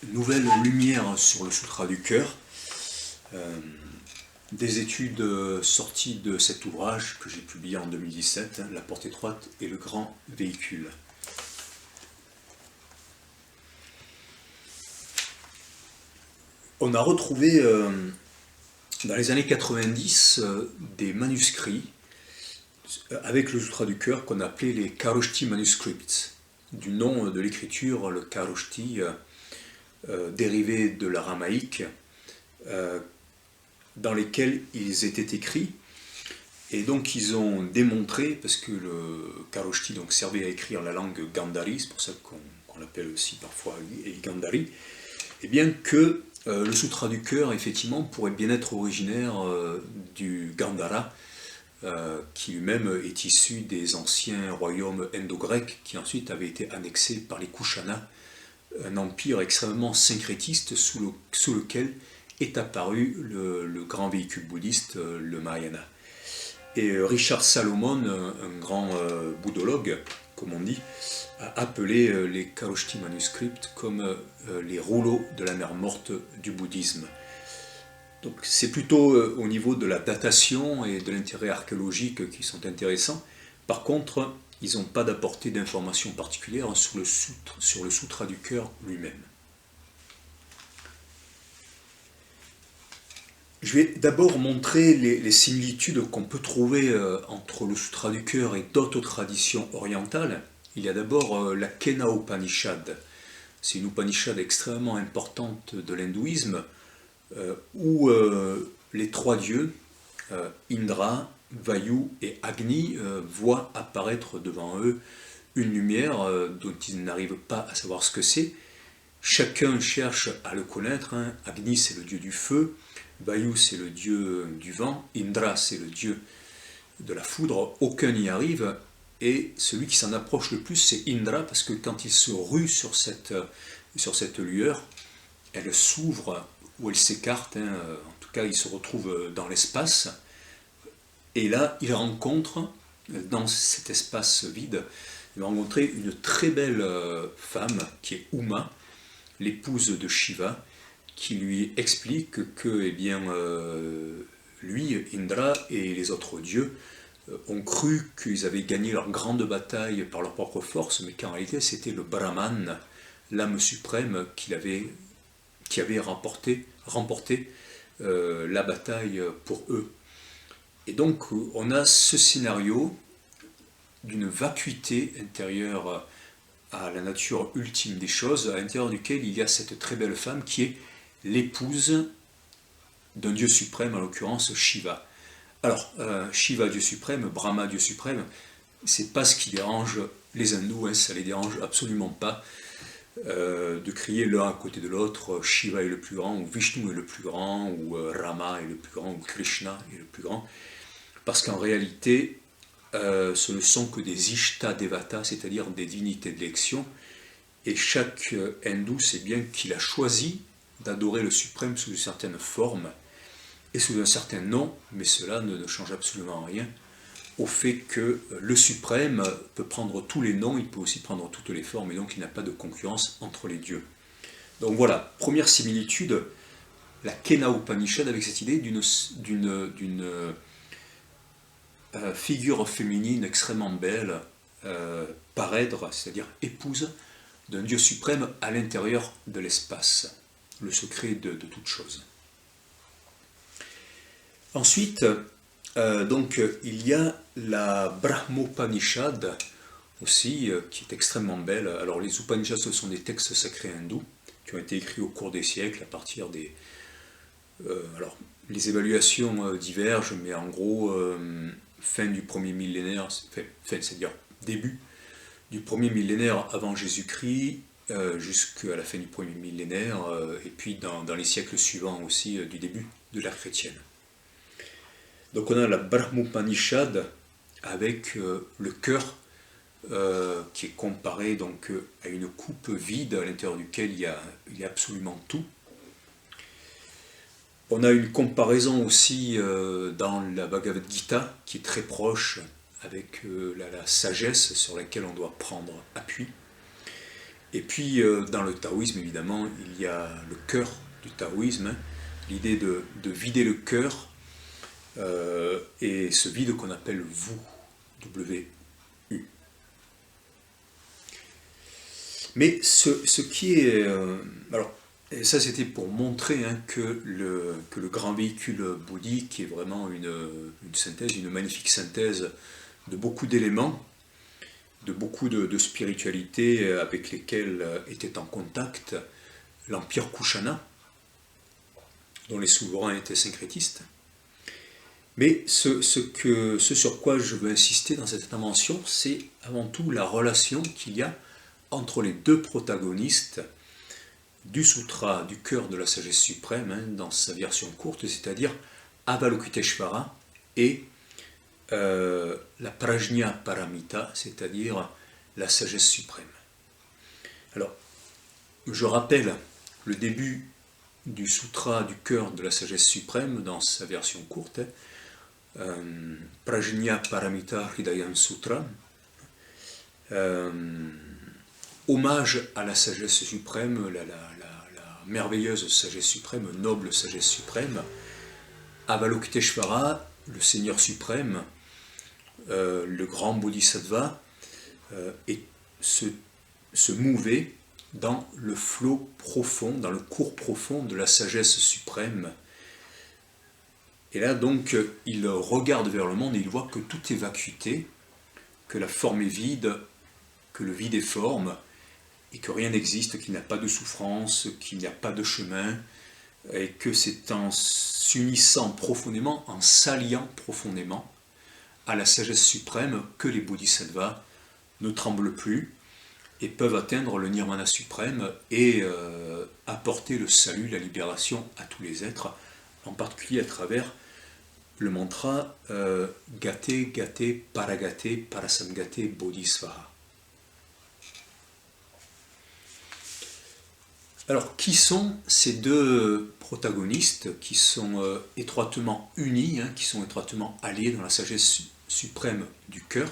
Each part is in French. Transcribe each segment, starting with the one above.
nouvelle lumière sur le Sutra du cœur, des études sorties de cet ouvrage que j'ai publié en 2017, La porte étroite et le grand véhicule. On a retrouvé dans les années 90 des manuscrits avec le Sutra du cœur qu'on appelait les Kharoshthi Manuscripts, du nom de l'écriture, le Kharoshthi, dérivé de l'aramaïque, dans lesquels ils étaient écrits. Et donc ils ont démontré, parce que le Kharoshthi donc, servait à écrire la langue Gandhari, c'est pour ça qu'on l'appelle aussi parfois Gandhari, et bien que le Sutra du cœur, effectivement, pourrait bien être originaire du Gandhara, qui lui-même est issu des anciens royaumes indo-grecs, qui ensuite avaient été annexés par les Kushanas, un empire extrêmement syncrétiste sous lequel est apparu le grand véhicule bouddhiste, le Mahayana. Et Richard Salomon, un grand bouddhologue, comme on dit, a appelé les Kharoshthi manuscripts comme les rouleaux de la mer morte du bouddhisme. Donc c'est plutôt au niveau de la datation et de l'intérêt archéologique qui sont intéressants. Par contre, ils n'ont pas d'apportée d'informations particulières sur le Sutra du cœur lui-même. Je vais d'abord montrer les similitudes qu'on peut trouver entre le Sutra du cœur et d'autres traditions orientales. Il y a d'abord la Kena Upanishad. C'est une Upanishad extrêmement importante de l'hindouisme où les trois dieux, Indra, Vayu et Agni, voient apparaître devant eux une lumière dont ils n'arrivent pas à savoir ce que c'est. Chacun cherche à le connaître. Agni, c'est le dieu du feu. Vayu, c'est le dieu du vent. Indra, c'est le dieu de la foudre. Aucun n'y arrive. Et celui qui s'en approche le plus, c'est Indra, parce que quand il se rue sur cette lueur, elle s'ouvre ou elle s'écarte. En tout cas, il se retrouve dans l'espace. Et là, il rencontre, dans cet espace vide, il va rencontrer une très belle femme qui est Uma, l'épouse de Shiva, qui lui explique que eh bien, lui, Indra et les autres dieux ont cru qu'ils avaient gagné leur grande bataille par leur propre force, mais qu'en réalité c'était le Brahman, l'âme suprême, qui avait remporté la bataille pour eux. Et donc on a ce scénario d'une vacuité intérieure à la nature ultime des choses, à l'intérieur duquel il y a cette très belle femme qui est l'épouse d'un dieu suprême, en l'occurrence Shiva. Alors, Shiva, dieu suprême, Brahma, dieu suprême, c'est pas ce qui dérange les hindous, ça les dérange absolument pas de crier l'un à côté de l'autre, Shiva est le plus grand, ou Vishnu est le plus grand, ou Rama est le plus grand, ou Krishna est le plus grand, parce qu'en réalité, ce ne sont que des Ishta Devata, c'est-à-dire des divinités d'élection, et chaque hindou sait bien qu'il a choisi d'adorer le suprême sous une certaine forme et sous un certain nom, mais cela ne change absolument rien au fait que le suprême peut prendre tous les noms, il peut aussi prendre toutes les formes, et donc il n'y a pas de concurrence entre les dieux. Donc voilà, première similitude, la Kena Upanishad avec cette idée d'une figure féminine extrêmement belle, parèdre, c'est-à-dire épouse d'un dieu suprême à l'intérieur de l'espace, le secret de toute chose. Ensuite, donc, il y a la Brahmopanishad aussi, qui est extrêmement belle. Alors les Upanishads, ce sont des textes sacrés hindous qui ont été écrits au cours des siècles à partir des... alors, les évaluations divergent, mais en gros, fin du premier millénaire, c'est-à-dire début du premier millénaire avant Jésus-Christ, jusqu'à la fin du premier millénaire, et puis dans les siècles suivants aussi, du début de l'ère chrétienne. Donc on a la Brahmopanishad avec le cœur qui est comparé donc à une coupe vide à l'intérieur duquel il y a absolument tout. On a une comparaison aussi dans la Bhagavad Gita qui est très proche avec la sagesse sur laquelle on doit prendre appui. Et puis dans le taoïsme, évidemment, il y a le cœur du taoïsme, hein, l'idée de vider le cœur, et ce vide qu'on appelle vous, W-U. Mais ce qui est... alors, et ça c'était pour montrer, hein, que le grand véhicule bouddhique est vraiment une synthèse, une magnifique synthèse de beaucoup d'éléments, de beaucoup de spiritualités avec lesquelles était en contact l'empire Kushana, dont les souverains étaient syncrétistes. Mais ce sur quoi je veux insister dans cette intervention, c'est avant tout la relation qu'il y a entre les deux protagonistes du sutra du cœur de la sagesse suprême, hein, dans sa version courte, c'est-à-dire Avalokiteshvara et la Prajna Paramita, c'est-à-dire la sagesse suprême. Alors, je rappelle le début du sutra du cœur de la sagesse suprême dans sa version courte, Prajna Paramita Hridayam Sutra, hommage à la sagesse suprême, la merveilleuse sagesse suprême, noble sagesse suprême. Avalokiteshvara, le Seigneur suprême, le grand bodhisattva, et se mouver dans le flot profond, dans le cours profond de la sagesse suprême. Et là donc il regarde vers le monde et il voit que tout est vacuité, que la forme est vide, que le vide est forme, et que rien n'existe, qu'il n'y a pas de souffrance, qu'il n'y a pas de chemin, et que c'est en s'unissant profondément, en s'alliant profondément à la sagesse suprême que les bodhisattvas ne tremblent plus et peuvent atteindre le nirvana suprême et apporter le salut, la libération à tous les êtres, en particulier à travers le mantra Gate Gate Paragate Parasamgate Bodhisvaha. Alors, qui sont ces deux protagonistes qui sont étroitement unis, hein, qui sont étroitement alliés dans la sagesse suprême du cœur?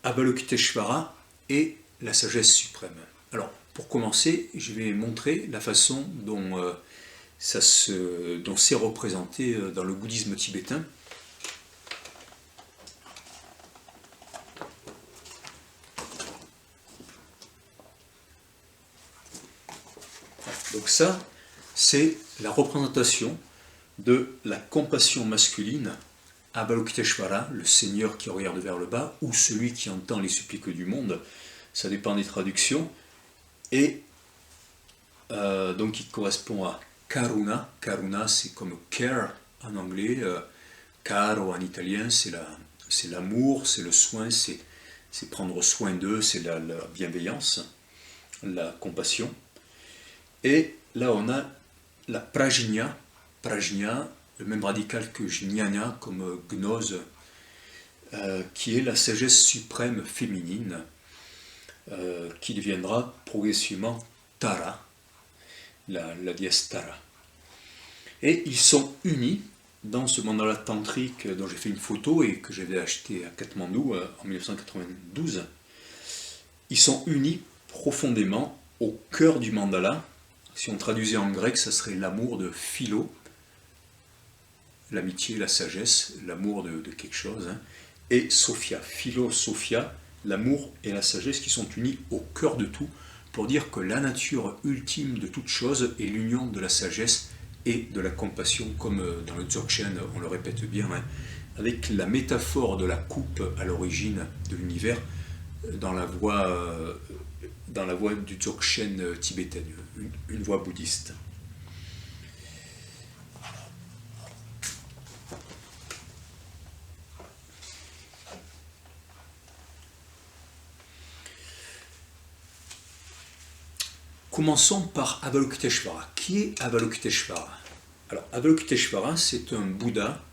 Avalokiteshvara et la sagesse suprême. Alors, pour commencer, je vais montrer la façon dont c'est représenté dans le bouddhisme tibétain. Donc ça, c'est la représentation de la compassion masculine, Avalokiteshvara, le Seigneur qui regarde vers le bas, ou celui qui entend les suppliques du monde, ça dépend des traductions, et donc il correspond à Karuna. Karuna, c'est comme care en anglais, caro en italien, c'est l'amour, c'est le soin, c'est prendre soin d'eux, c'est la bienveillance, la compassion. Et là on a la prajna, le même radical que jnana, comme gnose, qui est la sagesse suprême féminine, qui deviendra progressivement Tara, la déesse Tara. Et ils sont unis dans ce mandala tantrique dont j'ai fait une photo et que j'avais acheté à Katmandou en 1992. Ils sont unis profondément au cœur du mandala. Si on traduisait en grec, ça serait l'amour de philo, l'amitié, la sagesse, l'amour de quelque chose, hein, et Sophia, Sophia, l'amour et la sagesse qui sont unis au cœur de tout, pour dire que la nature ultime de toute chose est l'union de la sagesse et de la compassion, comme dans le Dzogchen, on le répète bien, hein, avec la métaphore de la coupe à l'origine de l'univers dans la voie du Dzogchen tibétaine, une voie bouddhiste. Commençons par Avalokiteshvara. Qui est Avalokiteshvara? Alors, Avalokiteshvara, c'est un Bouddha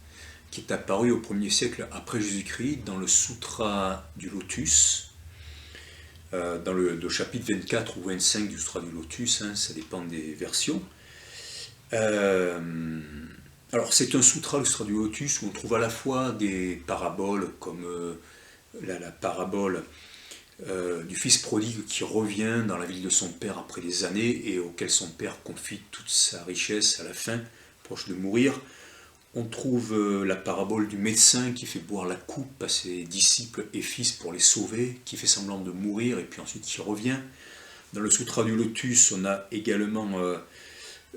qui est apparu au 1er siècle après Jésus-Christ dans le Sutra du Lotus, dans le chapitre 24 ou 25 du Sutra du Lotus, hein, ça dépend des versions. Alors, c'est un sutra, le Sutra du Lotus, où on trouve à la fois des paraboles, comme la parabole du fils prodigue qui revient dans la ville de son père après des années et auquel son père confie toute sa richesse à la fin, proche de mourir. On trouve la parabole du médecin qui fait boire la coupe à ses disciples et fils pour les sauver, qui fait semblant de mourir et puis ensuite qui revient. Dans le Sutra du Lotus, on a également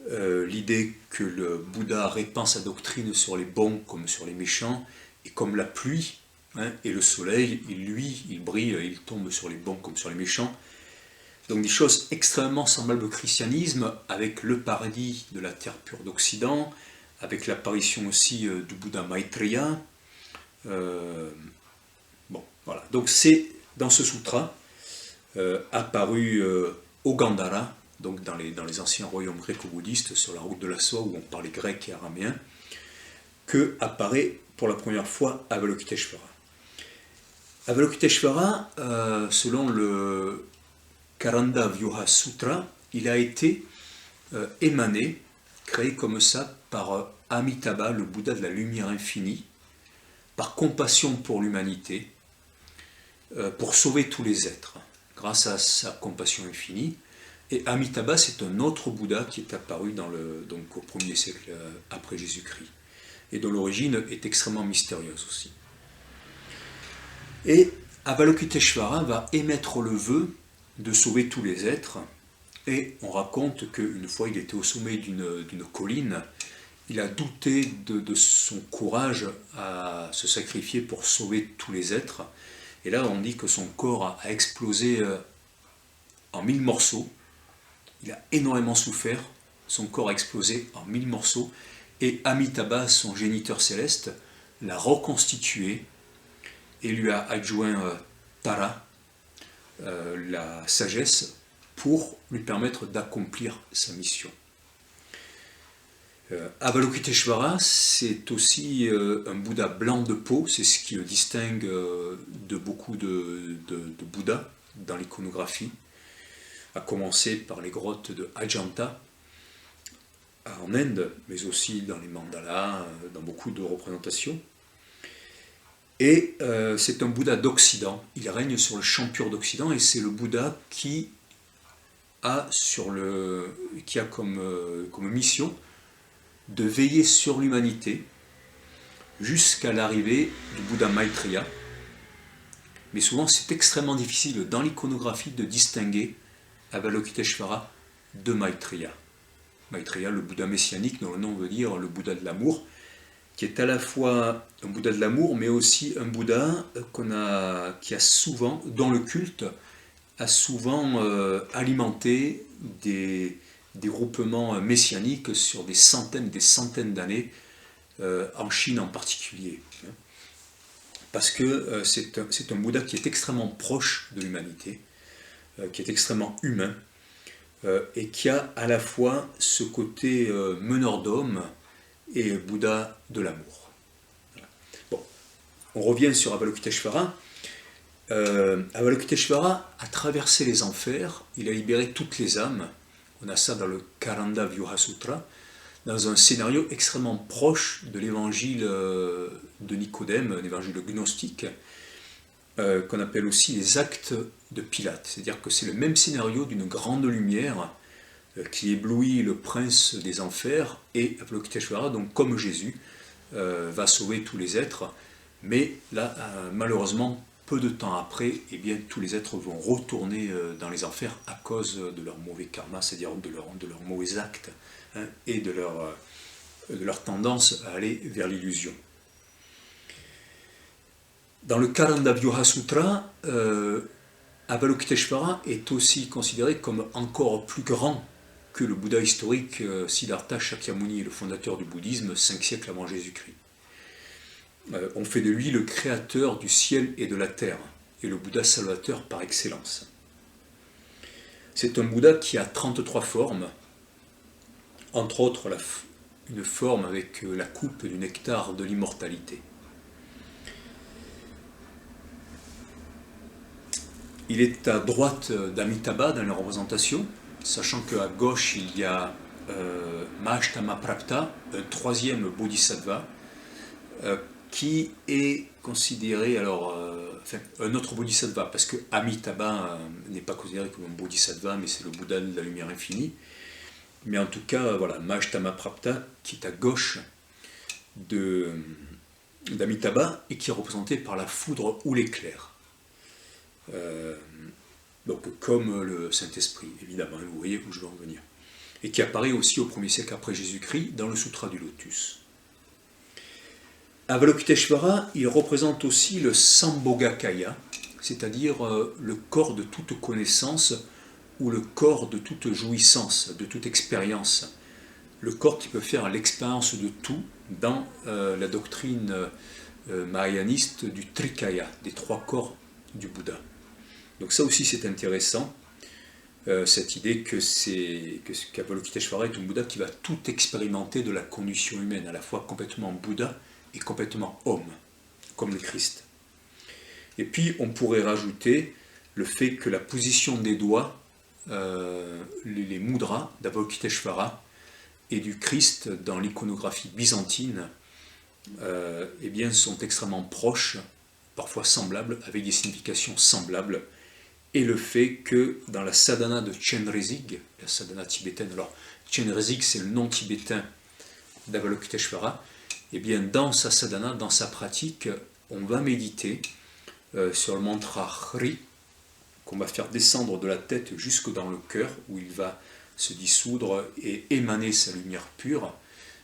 l'idée que le Bouddha répand sa doctrine sur les bons comme sur les méchants, et comme la pluie et le soleil, il brille, il tombe sur les bons comme sur les méchants. Donc des choses extrêmement semblables au christianisme, avec le paradis de la terre pure d'Occident, avec l'apparition aussi du Bouddha Maitreya. Bon, voilà. Donc c'est dans ce sutra, apparu au Gandhara, donc dans les anciens royaumes gréco-bouddhistes, sur la route de la soie, où on parlait grec et araméen, que apparaît pour la première fois Avalokiteshvara. Avalokiteshvara, selon le Karanda Vyuha Sutra, il a été émané, créé comme ça par Amitabha, le Bouddha de la lumière infinie, par compassion pour l'humanité, pour sauver tous les êtres, grâce à sa compassion infinie. Et Amitabha, c'est un autre Bouddha qui est apparu donc au 1er siècle après Jésus-Christ, et dont l'origine est extrêmement mystérieuse aussi. Et Avalokiteshvara va émettre le vœu de sauver tous les êtres, et on raconte qu'une fois il était au sommet d'une colline, il a douté de son courage à se sacrifier pour sauver tous les êtres, et là on dit que son corps a explosé en 1000 morceaux, il a énormément souffert, son corps a explosé en 1000 morceaux, et Amitabha, son géniteur céleste, l'a reconstitué et lui a adjoint Tara, la sagesse, pour lui permettre d'accomplir sa mission. Avalokiteshvara, c'est aussi un Bouddha blanc de peau, c'est ce qui le distingue de beaucoup de Bouddhas dans l'iconographie, à commencer par les grottes de Ajanta en Inde, mais aussi dans les mandalas, dans beaucoup de représentations. Et c'est un Bouddha d'Occident, il règne sur le champ pur d'Occident, et c'est le Bouddha qui a comme mission de veiller sur l'humanité jusqu'à l'arrivée du Bouddha Maitreya. Mais souvent c'est extrêmement difficile dans l'iconographie de distinguer Avalokiteshvara de Maitreya. Maitreya, le Bouddha messianique, dont le nom veut dire le Bouddha de l'amour, qui est à la fois un Bouddha de l'amour, mais aussi un Bouddha qui a souvent, dont le culte a souvent alimenté des groupements messianiques sur des centaines et des centaines d'années, en Chine en particulier. Parce que c'est un Bouddha qui est extrêmement proche de l'humanité, qui est extrêmement humain, et qui a à la fois ce côté meneur d'hommes et Bouddha de l'amour. Voilà. Bon, on revient sur Avalokiteshvara. Avalokiteshvara a traversé les enfers, il a libéré toutes les âmes. On a ça dans le Karanda Vyuha Sutra, dans un scénario extrêmement proche de l'évangile de Nicodème, un évangile gnostique, qu'on appelle aussi les actes de Pilate. C'est-à-dire que c'est le même scénario d'une grande lumière qui éblouit le prince des enfers, et Avalokiteshvara, donc comme Jésus, va sauver tous les êtres, mais là, malheureusement, peu de temps après, eh bien, tous les êtres vont retourner dans les enfers à cause de leur mauvais karma, c'est-à-dire de leurs mauvais actes, et de leur tendance à aller vers l'illusion. Dans le Karanda Vyuha Sutra, Avalokiteshvara est aussi considéré comme encore plus grand que le Bouddha historique Siddhartha Shakyamuni, le fondateur du bouddhisme, 5 siècles avant Jésus-Christ. On fait de lui le créateur du ciel et de la terre, et le Bouddha salvateur par excellence. C'est un Bouddha qui a 33 formes, entre autres une forme avec la coupe du nectar de l'immortalité. Il est à droite d'Amitabha dans les représentations, sachant qu'à gauche il y a Mahashtama Prapta, un troisième bodhisattva, qui est considéré, alors enfin, un autre bodhisattva, parce que Amitabha n'est pas considéré comme un bodhisattva, mais c'est le Bouddha de la lumière infinie. Mais en tout cas, voilà, Mahatamaprapta, qui est à gauche d'Amitabha et qui est représenté par la foudre ou l'éclair. Donc, comme le Saint-Esprit, évidemment, vous voyez où je veux en venir. Et qui apparaît aussi au 1er siècle après Jésus-Christ dans le Sutra du Lotus. Avalokiteshvara, il représente aussi le Sambhogakaya, c'est-à-dire le corps de toute connaissance ou le corps de toute jouissance, de toute expérience. Le corps qui peut faire l'expérience de tout dans la doctrine mahayaniste du Trikaya, des 3 corps du Bouddha. Donc ça aussi c'est intéressant, cette idée qu'Avalokiteshvara est un Bouddha qui va tout expérimenter de la condition humaine, à la fois complètement Bouddha et complètement homme, comme le Christ. Et puis on pourrait rajouter le fait que la position des doigts, les mudras d'Avalokiteshvara et du Christ dans l'iconographie byzantine, eh bien, sont extrêmement proches, parfois semblables, avec des significations semblables, et le fait que dans la sadhana de Chenrezig, la sadhana tibétaine, alors Chenrezig c'est le nom tibétain d'Avalokiteshvara, et bien dans sa sadhana, dans sa pratique, on va méditer sur le mantra Hri, qu'on va faire descendre de la tête jusque dans le cœur, où il va se dissoudre et émaner sa lumière pure,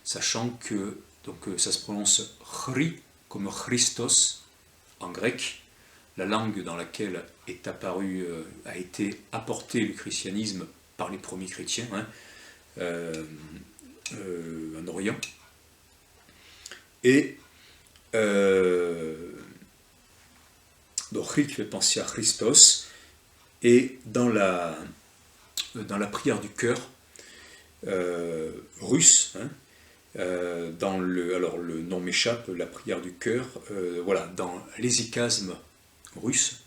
sachant que donc, ça se prononce Hri comme Christos en grec, la langue dans laquelle est apparu, a été apporté le christianisme par les premiers chrétiens en Orient. Et donc Hri qui fait penser à Christos, et dans la prière du cœur russe, alors le nom m'échappe, la prière du cœur, voilà, dans l'hésicasme russe,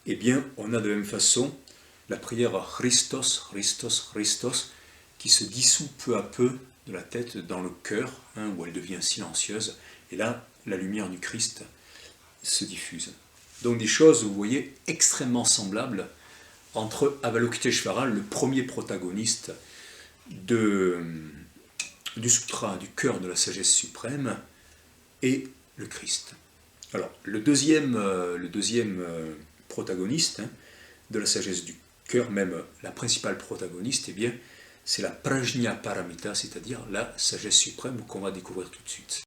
eh bien, on a de la même façon la prière à Christos, Christos, Christos, qui se dissout peu à peu de la tête dans le cœur, où elle devient silencieuse, et là, la lumière du Christ se diffuse. Donc des choses, vous voyez, extrêmement semblables entre Avalokiteshvara, le premier protagoniste du sutra, du cœur de la sagesse suprême, et le Christ. Alors, le deuxième protagoniste de la sagesse du cœur, même la principale protagoniste, eh bien, c'est la Prajna Paramita, c'est-à-dire la sagesse suprême qu'on va découvrir tout de suite.